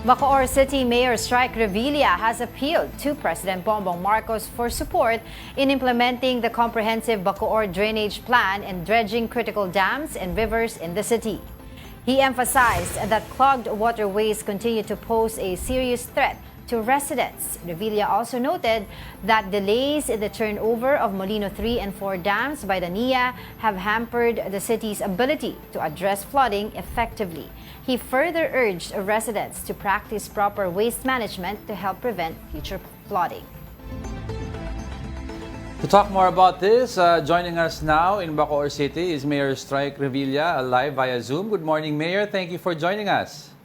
Bacoor City Mayor Strike Revilla has appealed to President Bongbong Marcos for support in implementing the comprehensive Bacoor drainage plan and dredging critical dams and rivers in the city. He emphasized that clogged waterways continue to pose a serious threat to residents. Revilla also noted that delays in the turnover of Molino 3 and 4 dams by the NIA have hampered the city's ability to address flooding effectively. He further urged residents to practice proper waste management to help prevent future flooding. To talk more about this, joining us now in Bacoor City is Mayor Strike Revilla, live via Zoom. Good morning, Mayor. Thank you for joining us.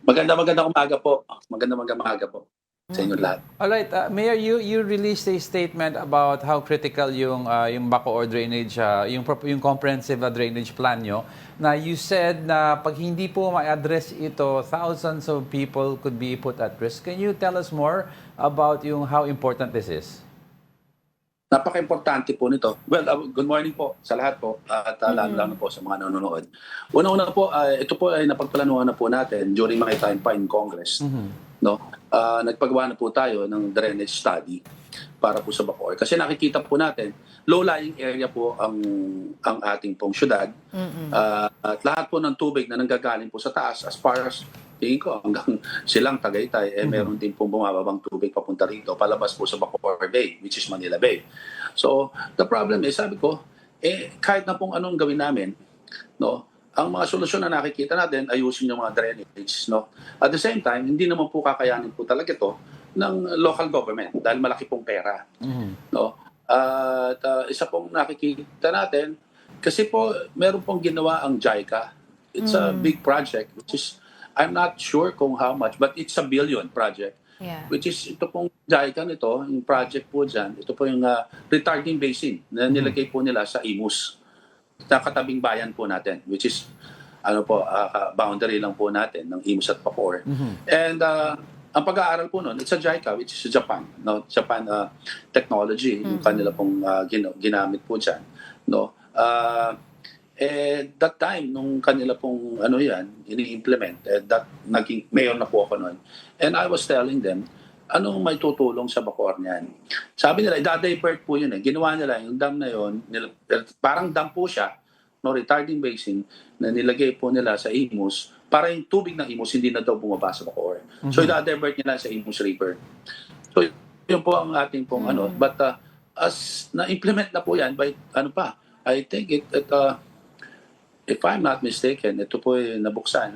Magandang umaga po. Magandang umaga po sa inyo lahat. All right, Mayor, you released a statement about how critical yung Bacoor drainage, yung comprehensive drainage plan nyo, na you said na pag hindi po ma-address ito, thousands of people could be put at risk. Can you tell us more about yung how important this is? Napaka-importante po nito. Well, good morning po sa lahat po at lalo po sa mga nanonood. Una-una po, ito po ay napagplanuhan na po natin during my time pa in Congress. No? Nagpagawa na po tayo ng drainage study para po sa Bacoor. Kasi nakikita po natin, low-lying area po ang ating pong syudad. At lahat po ng tubig na nanggagaling po sa taas as far as tingin ko hanggang silang Tagaytay, meron din pong bumababang tubig papunta rito, palabas po sa Bacoor Bay, which is Manila Bay. So, the problem is, sabi ko, kahit na pong anong gawin namin, no, ang mga solusyon na nakikita natin, ayusin yung mga drainage, no. At the same time, hindi naman po kakayanin po talaga ito ng local government dahil malaki pong pera, no. At isa pong nakikita natin, kasi po, meron pong ginawa ang JICA. It's a big project, which is I'm not sure kung how much, but it's a billion project. Yeah. Which is, ito pong JICA nito, yung project po dyan, ito po yung retarding basin na nilagay po nila sa Imus. Sa katabing bayan po natin, which is, boundary lang po natin ng Imus at Bacoor. And ang pag-aaral po nun, it's a JICA, which is Japan. No? Japan technology, yung kanila pong ginamit po dyan. No? That time, nung kanila pong ini-implement, that naging mayor na po ako noon. And I was telling them, anong may tutulong sa Bacoor niyan? Sabi nila, i-divert po yun. Ginawa nila yung dam na yun, parang dam po siya, no, retarding basin, na nilagay po nila sa Imus, para yung tubig ng Imus hindi na daw bumaba sa Bacoor. So, i-divert nila sa Imus River. So, yun po ang ating pong But as na-implement na po yan, by I think if I'm not mistaken, ito po ay nabuksan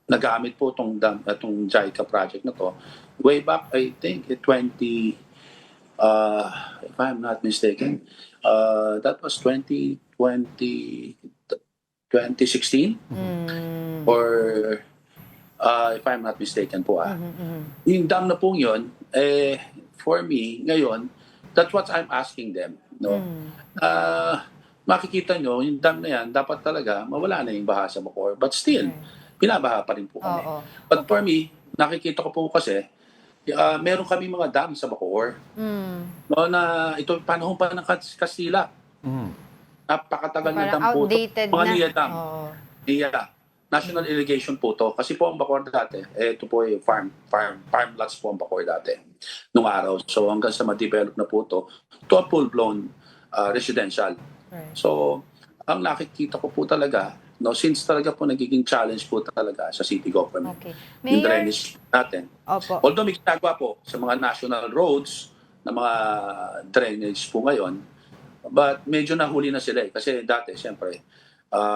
nagamit po itong JICA project na to way back, I think, if I'm not mistaken, that was 2016 or if I'm not mistaken po. Yung dam na pong yun, for me, ngayon, that's what I'm asking them. No? Makikita nyo, yung dam na yan, dapat talaga mawala na yung baha sa Bacoor. But still, binabaha pa rin po kami. But for me, nakikita ko po kasi, meron kami mga dam sa Bacoor. No, na ito, panahon pa ng Kastila. Napakatagal na dam po. Outdated mga na. NIA dam. NIA. National Irrigation po to. Kasi po ang Bacoor dati, ito po yung farm lots po ang Bacoor dati. Nung araw. So hanggang sa ma-develop na po to a full-blown residential. Right. So, ang nakikita ko po talaga, no, since talaga po nagiging challenge po talaga sa city government, yung drainage natin. Opo. Although may ginagawa po sa mga national roads na mga drainage po ngayon, but medyo nahuli na sila kasi dati, siyempre,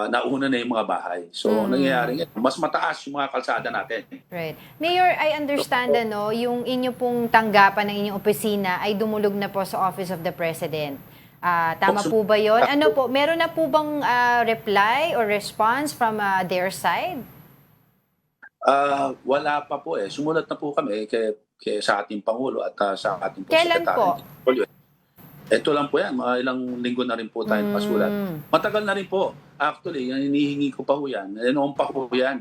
nauna na yung mga bahay. So, nangyayari ngayon, mas mataas yung mga kalsada natin. Right. Mayor, I understand yung inyo pong tanggapan ng inyong opisina ay dumulog na po sa Office of the President. Tama po ba yun? Ano po, meron na po bang reply or response from their side? Wala pa po eh. Sumulat na po kami sa ating Pangulo at sa ating Kailan po? Ito lang po yan. Mga ilang linggo na rin po tayo pasulat. Matagal na rin po. Actually, hinihingi ko pa po yan. Noon pa po yan.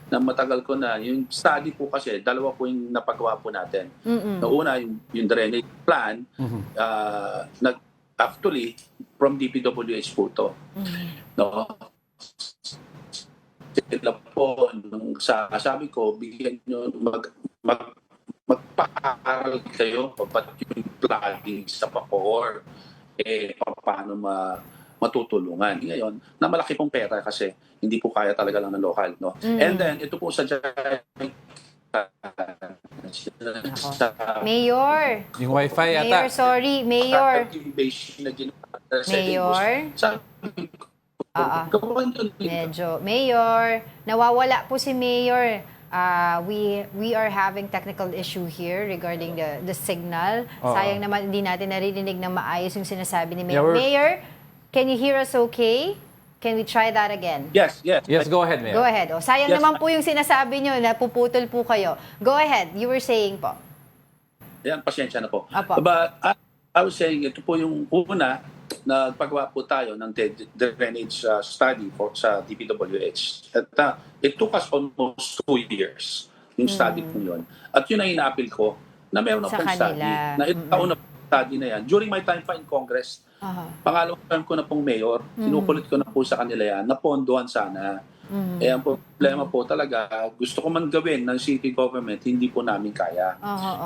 Na matagal ko na. Yung study po kasi, dalawa po yung napagawa po natin. Na una, yung drainage plan, actually, from DPWH po to. No? sila po, nung sabi ko, bigyan nyo, magpaaral kayo papat yung plugging sa Bacoor, paano matutulungan. Ngayon, na malaki pong pera kasi hindi po kaya talaga lang ng local. No? And then, ito po sa Mayor. Yung wifi Mayor, ata. sorry. Mayor. Activation na ginawa sa Mayor. Sabi ko, Medyo. Mayor, nawawala po si Mayor. We are having technical issue here regarding the signal. Oo. Sayang naman hindi natin naririnig na maayos yung sinasabi ni Mayor. Yeah, Mayor, can you hear us okay? Can we try that again? Yes. Yes, go ahead, Mayor. Go ahead. O, sayang Yes, naman po yung sinasabi nyo, napuputol po kayo. Go ahead. You were saying po. Yan, pasensya na po. Apo. But I was saying, ito po yung una, nagpagawa po tayo ng drainage study sa DPWH. At it took us almost 2 years, yung study po yun. At yun ang ina-appeal ko, na meron Sa akong study, kanila. na itaon na study na yan. During my time pa in Congress, pangalawang term ko na pong mayor, kinukulit ko na po sa kanila yan, napondohan sana. Ang problema po talaga, gusto ko man gawin ng city government, hindi po namin kaya.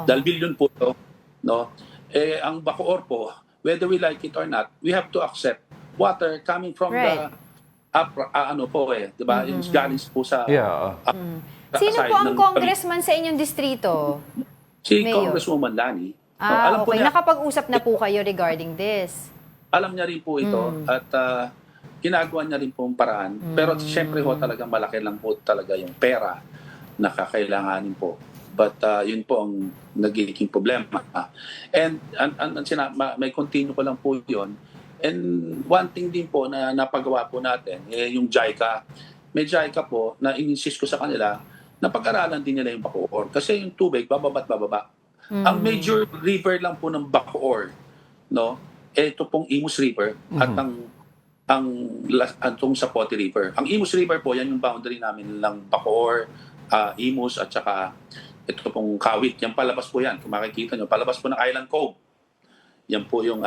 Dahil billion po ito. No? Ang Bacoor po, whether we like it or not, we have to accept water coming from Right. di ba? Yung galing po sa Yeah. Sino side po ang ng- congressman sa inyong distrito? Si Mayor? Congresswoman Lani. Alam po Okay. niya, Nakapag-usap na po kayo regarding this. alam niya rin po ito at ginagawa niya rin po ang paraan. Pero siyempre ho talaga malaki lang po talaga yung pera na kakailanganin po. But yun po ang nagiging problema. And may continue ko lang po yun. And one thing din po na napagawa po natin, yung JICA. May JICA po na in-insist ko sa kanila na pag-aralan din nila yung Bacoor. Kasi yung tubig, bababa't bababa. Ang major river lang po ng Bacoor, no? Ito pong Imus River at ang Sapote River. Ang Imus River po, yan yung boundary namin ng Bacoor, Imus at saka ito pong Kawit. Yan palabas po yan. Kung makikita nyo, palabas po ng Island Cove. Yan po yung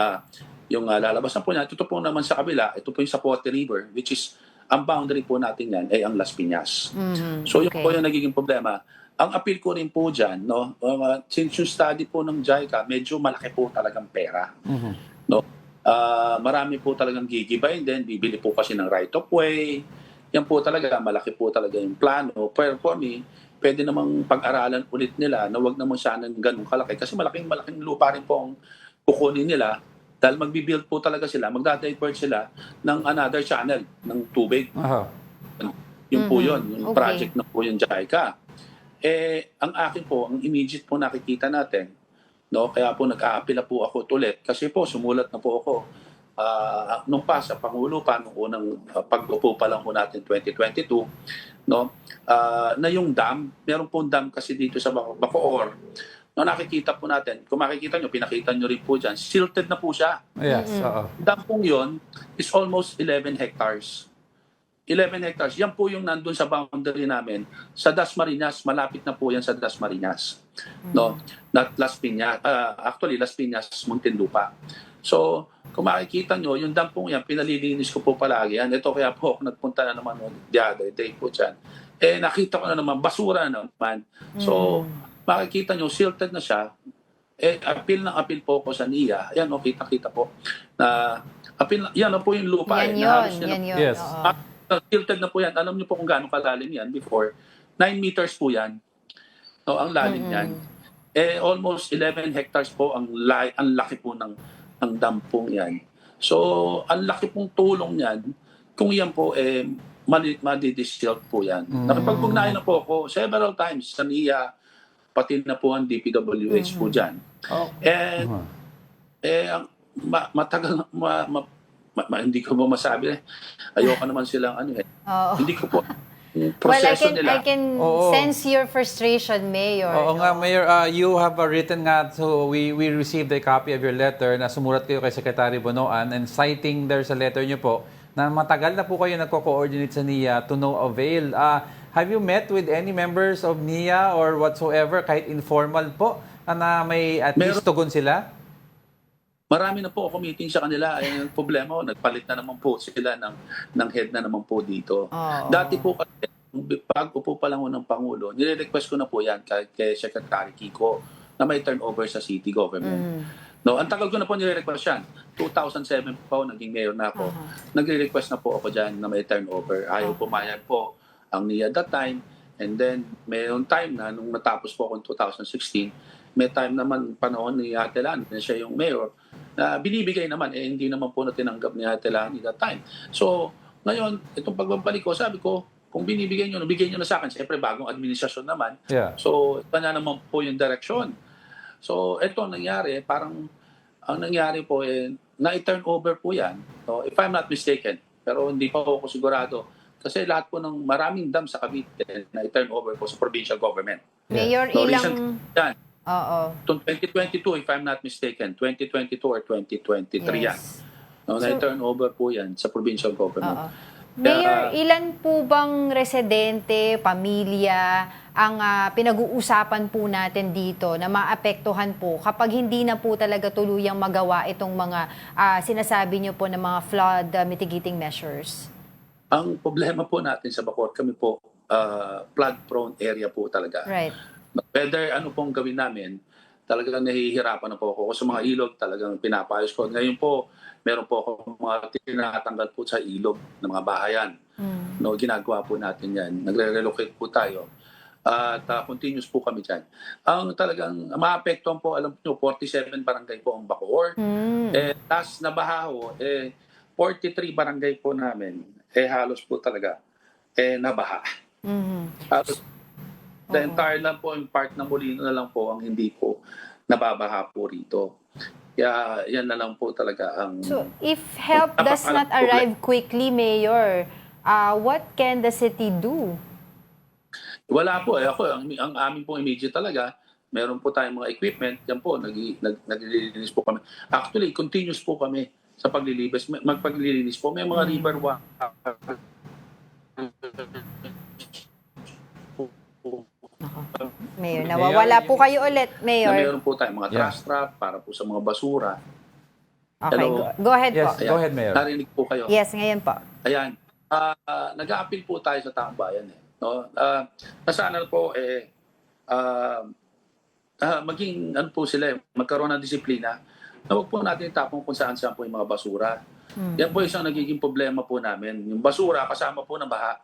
lalabas na po niya. Ito po naman sa kabila, ito po yung Sapote River, which is ang boundary po natin yan ay ang Las Piñas. So yun po yung nagiging problema. Ang appeal ko rin po dyan, no, since yung study po ng JICA, medyo malaki po talagang pera. No? Marami po talagang gigibayin din, bibili po kasi ng right of way. Yan po talaga, malaki po talaga yung plano. Pero for me, pwede namang pag-aralan ulit nila na wag naman sanang ganun kalaki. Kasi malaking lupa rin po ang kukunin nila. Dahil magbibuild po talaga sila, magdadivert sila ng another channel ng tubig. Yung po yun, yung project na po yung JICA. Ang akin po, ang immediate po nakikita natin, no, kaya po nag-aapila po ako ulit kasi po sumulat na po ako nung sa Pangulo pa, nung unang pag-upo pa lang po natin 2022, no, na yung dam, meron po dam kasi dito sa Bacoor. No, nakikita po natin, kung makikita nyo, pinakita nyo rin po dyan, silted na po siya. Yes, oo. Dam pong yun is almost 11 hectares. 11 hectares, yan po yung nandun sa boundary namin. Sa Dasmariñas, malapit na po yan sa Dasmariñas. No? Not Las Piñas, actually Las Piñas, Muntinlupa. So, kung makikita nyo, yung dam pong yan, pinalilinis ko po palagi. Yan. Ito kaya po ako nagpunta na naman the other day po dyan. Nakita ko na naman, basura na naman. So, makikita nyo, silted na siya. Appeal po ko sa NIA. Ayan, kita-kita po. Na, yan po yung lupa. Yan yun. Yes. Tilted na po yan. Alam niyo po kung gaano kalalim yan before. 9 meters po yan. No, ang lalim yan. Almost 11 hectares po ang laki po ng dam pong yan. So, ang laki pong tulong yan. Kung yan po, madidistilt po yan. Nakipagpugnayan na po ako several times sa NIA, pati na po ang DPWH po dyan. And, matagal hindi ko mo masabi. Ayoko naman silang Hindi ko po proseso nila. I can sense your frustration, Mayor. Oo nga, Mayor. You have written nga, so we received a copy of your letter na sumulat kayo kay Secretary Bonoan and citing there sa letter niyo po na matagal na po kayo nagko-coordinate sa NIA to no avail. Have you met with any members of NIA or whatsoever, kahit informal po, na may at least tugon sila? Marami na po ako meeting sa kanila. Ay, ang problema, nagpalit na naman po sila ng head na naman po dito. Oo. Dati po kasi, pag upo pa lang ho ng Pangulo, nire-request ko na po yan kay Secretary Kiko na may turnover sa city government. No, ang tagal ko na po nire-request yan. 2007 po, naging mayor na ako. Nagre-request na po ako dyan na may turnover. Ayaw pumayag po ang NIA that time. And then, mayroong time na, nung natapos po ako in 2016, may time naman panahon ni Ate Lani na siya yung mayor, na binibigay naman, hindi naman po na tinanggap ni Ate Lani that time. So, ngayon, itong pagbabalik ko, sabi ko, kung binibigay nyo, bigay nyo na sa akin. Siyempre, bagong administrasyon naman. Yeah. So, ito na naman po yung direksyon. So, ito nangyari, parang, ang nangyari po, na-turn over po yan. So, if I'm not mistaken, pero hindi pa ako sigurado. Kasi lahat po ng maraming dam sa Cavite na-turn over po sa provincial government. Mayor, So, ilang... yan. Oo. 2022, if I'm not mistaken, 2022 or 2023 yan. Yes. No, na-turn over po yan sa provincial government. Oo. Mayor, ilan po bang residente, pamilya ang pinag-uusapan po natin dito na maapektuhan po kapag hindi na po talaga tuluyang magawa itong mga sinasabi niyo po na mga flood mitigating measures? Ang problema po natin sa Bacoor, kami po flood-prone area po talaga. Right. Whether ano pong gawin namin, talagang nahihirapan na po ako. Sa mga ilog talagang pinapayos ko. Ngayon po, meron po ako mga tinatanggal po sa ilog ng mga bahayan. No, ginagawa po natin yan. Nagre-relocate po tayo. At continuous po kami dyan. Ang talagang maapektuhan po, alam nyo, 47 barangay po ang Bacoor. Tas nabaha ho, 43 barangay po namin, halos po talaga, nabaha. Halos, the entire lang po, yung part ng Molino na lang po ang hindi po nababaha po rito. Kaya yan na lang po talaga ang... So, if help does not arrive quickly, Mayor, what can the city do? Wala po. Ako, ang amin pong immediate talaga, meron po tayong mga equipment. Yan po, naglilinis po kami. Actually, continuous po kami sa paglilinis. Magpaglilinis po. May mga river walk. Mayor, nawawala po kayo ulit, Na Mayor. meron po tayong mga trash trap para po sa mga basura. Okay, Hello? go ahead po. Yes, go ahead, Mayor. Narinig po kayo. Yes, ngayon po. Ayan. Nag-a-appeal po tayo sa taong bayan. No? Sana po maging ano po sila, magkaroon ng disiplina na huwag po natin tapong kung saan-saan po yung mga basura. Yan po isang nagiging problema po namin. Yung basura kasama po ng baha.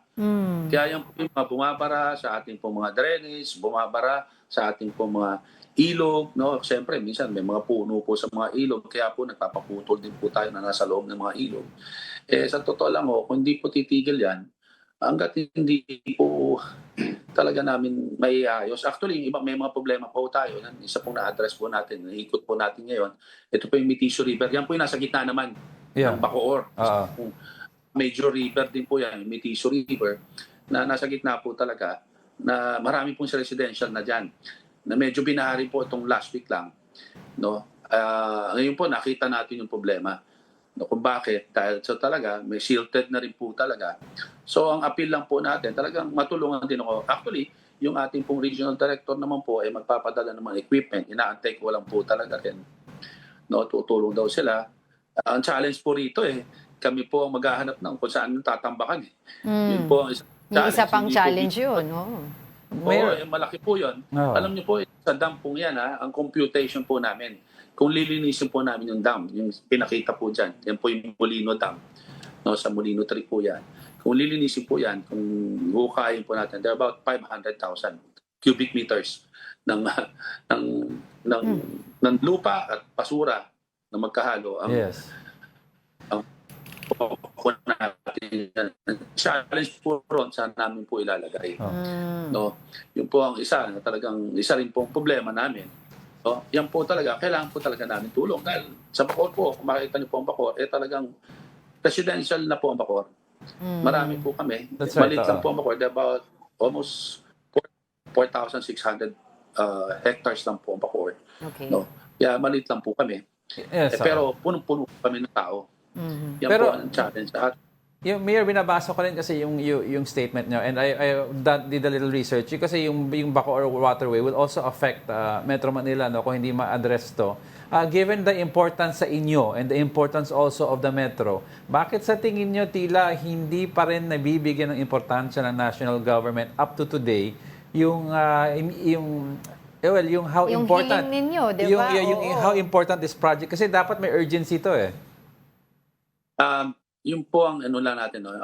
Kaya yan po yung mga bumabara sa ating po mga drainage, bumabara sa ating po mga ilog. No? Siyempre, minsan may mga puno po sa mga ilog. Kaya po nagpapaputol din po tayo na nasa loob ng mga ilog. Sa totoo lang, kung hindi po titigil yan, hanggat hindi po talaga namin may ayos. Actually, may mga problema po tayo. Isa pong na-address po natin, naikot po natin ngayon. Ito po yung Mitisio River. Yan po yung nasa gitna naman ng Bacoor. Major river din po yan, yung Mitisio River, na nasa gitna po talaga, na marami pong residential na dyan. Na medyo binahari po itong last week lang. No? Ngayon po, nakita natin yung problema. No, kung bakit, dahil so talaga may silted na rin po talaga. So ang appeal lang po natin, talagang matulungan din ako. Actually, yung ating pong regional director naman po ay magpapadala ng mga equipment. Inaantay ko lang po talaga rin. No, tutulong daw sila. Ang challenge po rito kami po ang maghahanap ng kung saan yung tatambakan. Yun po ang isang challenge. Yung isa pang Hindi challenge po, yun. malaki po yun. Oh. Alam niyo po, sa dam po yan, ang computation po namin. Kung lilinisin po namin yung dam, yung pinakita po dyan, yan po yung Molino Dam. No, sa Molino 3 po yan. Kung lilinisin po yan, kung hukayin po natin, there are about 500,000 cubic meters ng lupa at basura na magkahalo. Challenge po ron, saan namin po ilalagay. No, yun po ang isa, isa rin po ang problema namin. So, yan po talaga, kailangan po talaga namin tulong. Dahil sa Bacoor po, kung makikita niyo po ang Bacoor, talagang residential na po ang Bacoor. Marami po kami. Maliit lang po ang Bacoor. About almost 4,600 hectares lang po ang Bacoor. Okay. No? Kaya maliit lang po kami. Yes, Pero punong-puno kami ng tao. Yan Pero, po ang challenge. At Yung Mayor, binabasa ko rin kasi yung statement nyo, and did a little research. Yung kasi yung Bacoor waterway will also affect Metro Manila, no, kung hindi ma-address to. Given the importance sa inyo and the importance also of the Metro, bakit sa tingin nyo tila hindi pa rin nabibigyan ng importansya ng national government up to today yung yung how Yung important hiling ninyo, di ba? yung Oo. how important this project, kasi dapat may urgency to eh. Yun po ang ano lang natin, no.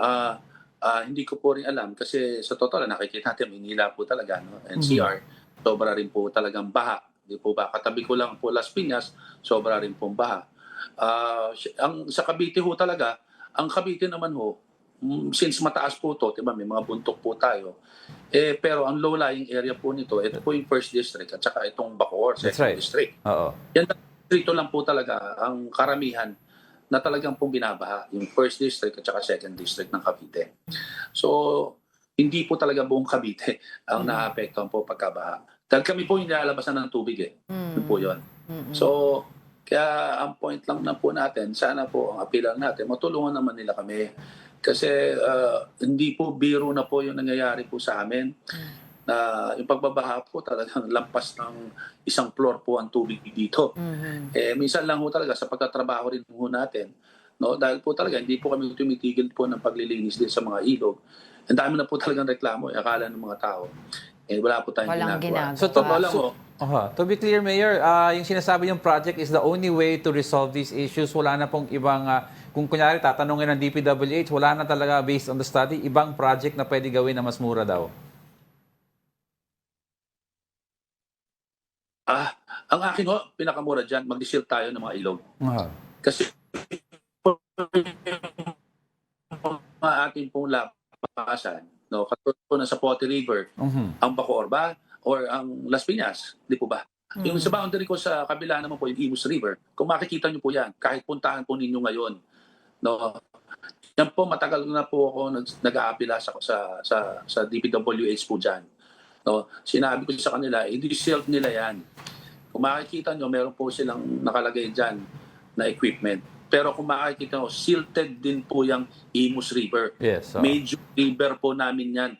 Hindi ko po rin alam kasi sa totoo lang nakikita natin Manila po talaga, no. NCR, sobra rin po talagang baha. Di po ba? Katabi ko lang po Las Piñas, sobra rin pong baha. Ang sa Cavite ho talaga, ang Cavite naman ho, since mataas po to, diba, may mga buntok po tayo. Pero ang low-lying area po nito, ito po yung first district at saka itong Bacoor, That's second right. district. Oo. Yan dito lang po talaga ang karamihan na talagang pong binabaha, yung first district at saka second district ng Cavite. So, hindi po talaga buong Cavite ang naapektuhan po pagkabaha. Dahil kami po yung nilalabasan ng tubig eh. Yun po yun. So, kaya ang point lang na po natin, sana po ang apilan natin, matulungan naman nila kami. Kasi hindi po biro na po yung nangyayari po sa amin. Na yung pagbabaha po talagang lampas ng isang floor po ang tubig dito. Minsan lang po talaga sa pagtatrabaho rin po natin, no, dahil po talaga hindi po kami tumitigil po ng paglilinis din sa mga ilog. Ang dami na po talagang reklamo, akala ng mga tao. Wala po tayong Walang ginagawa. So, totoo lang po. To be clear, Mayor, yung sinasabi yung project is the only way to resolve these issues. Wala na pong ibang, kung kunyari tatanungin ng DPWH, wala na talaga based on the study, ibang project na pwede gawin na mas mura daw. Ang akin ho, pinakamura dyan, mag-shield tayo ng mga ilog. Kasi mga ating pong lapasan, no, katulad po na sa Pote River, ang Bacoor ba, or ang Las Piñas, di po ba? Yung sa boundary ko sa kabila naman po, yung Imus River, kung makikita nyo po yan, kahit puntahan po ninyo ngayon, no, yan po, matagal na po ako nag-aapila sa DPWH po dyan. No, sinabi ko sa kanila, i-shield nila yan. Kung makikita nyo, meron po silang nakalagay dyan na equipment. Pero kung makikita nyo, silted din po yung Imus River. Yes. Major river po namin yan.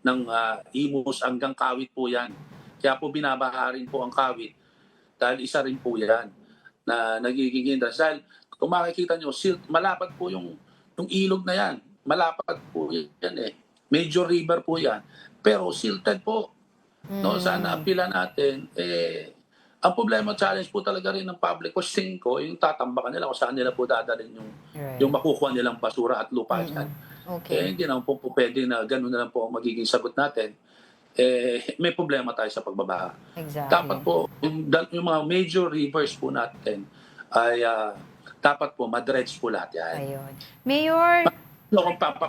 Ng Imus hanggang Kawit po yan. Kaya po binabaha rin po ang Kawit. Dahil isa rin po yan na nagiging hindrance. Dahil kung makikita nyo, malapad po yung ilog na yan. Malapad po yan eh. Major river po yan. Pero silted po. No, sana apila natin. Ang problema, challenge po talaga rin ng public posting ko, yung tatambakan nila kung saan nila po dadalhin yung makukuha nilang basura at lupa dyan. Okay. Hindi naman po pwede na gano'n na lang po ang magiging sagot natin. May problema tayo sa pagbabaha. Exactly. Dapat po, yung mga major rivers po natin ay dapat po madredge po lahat yan. Ayun. Mayor, So,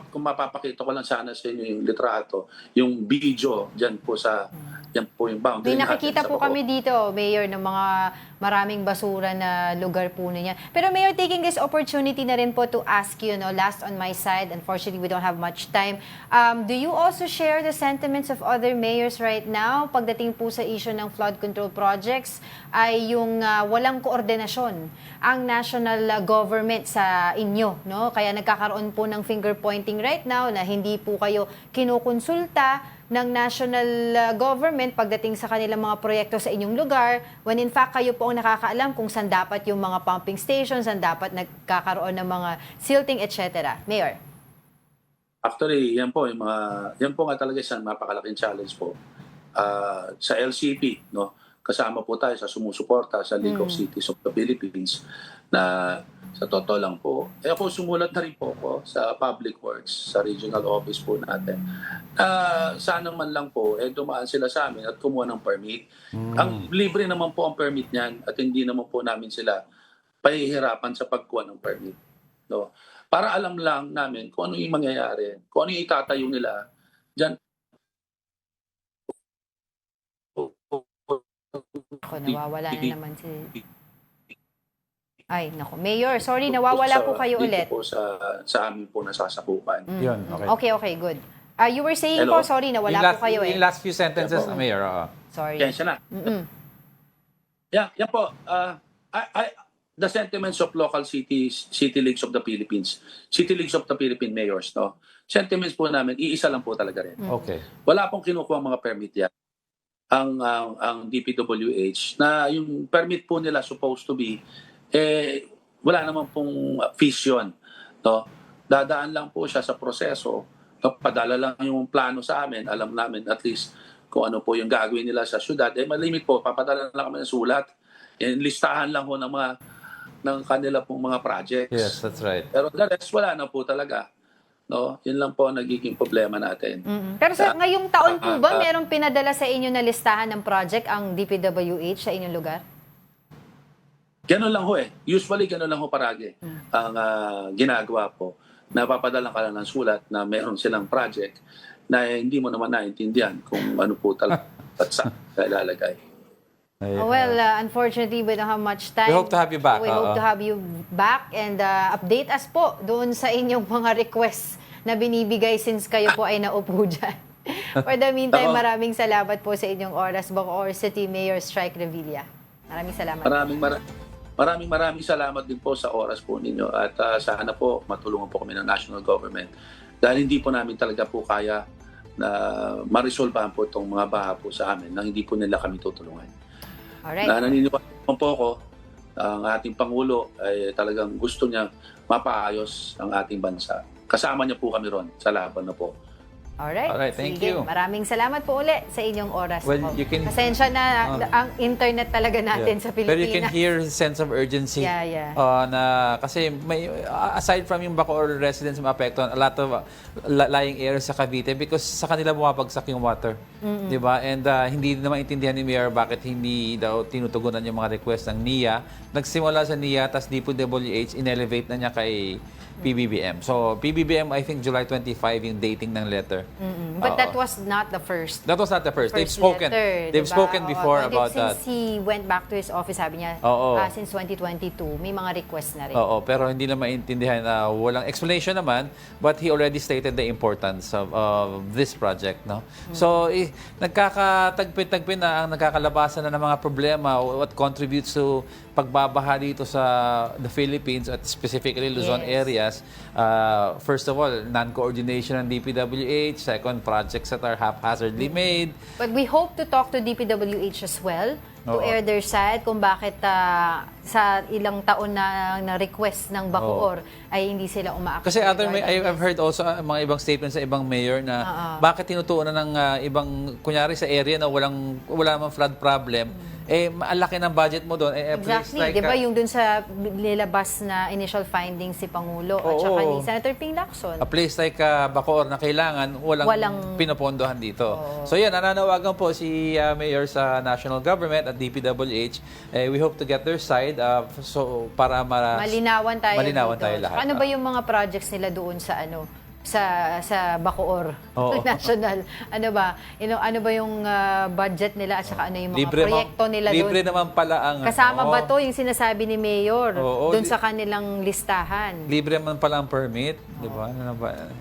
kung mapapakita ko lang sana sa inyo yung litrato, yung video dyan po sa yan po yung boundary may nakikita natin sa po Bacoor. kami dito, Mayor, ng mga maraming basura na lugar po niya. Pero Mayor, taking this opportunity na rin po to ask you, no, last on my side, unfortunately we don't have much time, do you also share the sentiments of other mayors right now pagdating po sa issue ng flood control projects ay yung walang koordinasyon ang national government sa inyo, no? Kaya nagkakaroon po ng finger pointing right now na hindi po kayo kinukonsulta ng national government pagdating sa kanilang mga proyekto sa inyong lugar, when in fact kayo po ang nakakaalam kung saan dapat yung mga pumping stations, saan dapat nagkakaroon ng mga silting, etc. Mayor. Actually, yan po nga talaga isang napakalaking challenge po. Sa LCP, no, kasama po tayo sa sumusuporta sa League of Cities of the Philippines na sa totoo lang po, ako sumulat na rin po ako sa Public Works, sa regional office po natin. Sana man lang po, dumaan sila sa amin at kumuha ng permit. Ang libre naman po ang permit niyan at hindi naman po namin sila pahihirapan sa pagkuha ng permit. No? Para alam lang namin kung ano yung mangyayari, kung ano yung itatayo nila dyan. Ako, nawawala na naman si... Ay, nako. Mayor, sorry, nawawala po kayo ulit. Dito po sa amin po nasasakupan. Yun, okay. Okay, good. You were saying Hello? po, sorry, nawala po kayo Yung last few sentences, Mayor. Sorry. Yan siya na. Yan po. the sentiments of local cities, city leagues of the Philippines, city leagues of the Philippine mayors, no? Sentiments po namin, iisa lang po talaga rin. Okay. Wala pong kinukuha mga permit yan. Ang DPWH, na yung permit po nila supposed to be, wala naman pong fees yun. No? Dadaan lang po siya sa proseso, padala lang yung plano sa amin, alam namin at least kung ano po yung gagawin nila sa syudad. Malimit po, papadala lang kami ng sulat, listahan lang po ng kanila pong mga projects. Yes, that's right. Pero the rest, wala na po talaga. No, yun lang po ang nagiging problema natin. Pero sa ngayong taon po ba, merong pinadala sa inyo na listahan ng project ang DPWH sa inyong lugar? Ganun lang ho eh. Usually ganun lang ho paragi ang ginagawa po. Napapadala ka lang ng sulat na meron silang project na hindi mo naman naintindihan kung ano po talaga at saan ilalagay. Well, unfortunately, we don't have much time. We hope to have you back. We hope to have you back and update us po doon sa inyong mga requests na binibigay since kayo po ay naupo dyan. For the meantime, maraming salamat po sa inyong oras, Bacoor City Mayor Strike Revilla. Maraming salamat. Maraming salamat din po sa oras po ninyo at sana po matulungan po kami ng national government dahil hindi po namin talaga po kaya na ma-resolvehan po itong mga baha po sa amin nang hindi po nila kami tutulungan. Alright. Naniniwala po ako, ang ating Pangulo ay talagang gusto niya mapaayos ang ating bansa. Kasama niya po kami ron sa laban na po. Alright, thank sige. you. Maraming salamat po ulit sa inyong oras. Well, you can- Pasensya na ang internet talaga natin sa Pilipinas. Pero you can hear a sense of urgency. Yeah. Na kasi may aside from yung Bacoor residents maapektuhan, a lot of lying areas sa Cavite because sa kanila bumabagsak yung water. 'Di ba? And hindi naman intindihan ni Mayor bakit hindi daw tinutugunan yung mga request ng NIA. Nagsimula sa NIA tas DPWH inelevate na niya kay PBBM. So PBBM I think July 25 yung dating ng letter. But that was not the first. That was not the first. They've First spoken. letter, They've diba? spoken before about that. Since he went back to his office, sabi niya, Oo. since 2022, may mga request na rin. Oo, pero hindi na maintindihan na walang explanation naman, but he already stated the importance of this project, no? So, nagkakatagpin-tagpin na ang nagkakalabasan na ng mga problema, what contributes to pagbabaha dito sa the Philippines at specifically Luzon Yes. areas. First of all, non-coordination ng DPWH. Second, projects that are haphazardly made. But we hope to talk to DPWH as well to Oo. air their side kung bakit sa ilang taon na request ng Bacoor ay hindi sila umaakit. Kasi I've heard also mga ibang statements sa ibang mayor na bakit tinutuunan ng ibang, kunyari sa area na wala namang flood problem, ang laki ng budget mo doon. Exactly. Di ba yung dun sa nilabas na initial findings si Pangulo at saka ni Senator Ping Lacson? A place like Bacoor na kailangan, walang pinopondohan dito. So yan, nananawagan po si Mayor sa national government at DPWH. We hope to get their side so para Malinawan tayo malinawan dito. tayo lahat. Ano ba yung mga projects nila doon sa sa Bacoor Oo. National? Ano ba? Ano ba yung budget nila at saka ano yung mga proyekto nila doon? Libre naman pala ang... Kasama ba to yung sinasabi ni Mayor Oo. doon sa kanilang listahan? Libre man pala ang permit, di ba? Ano ba?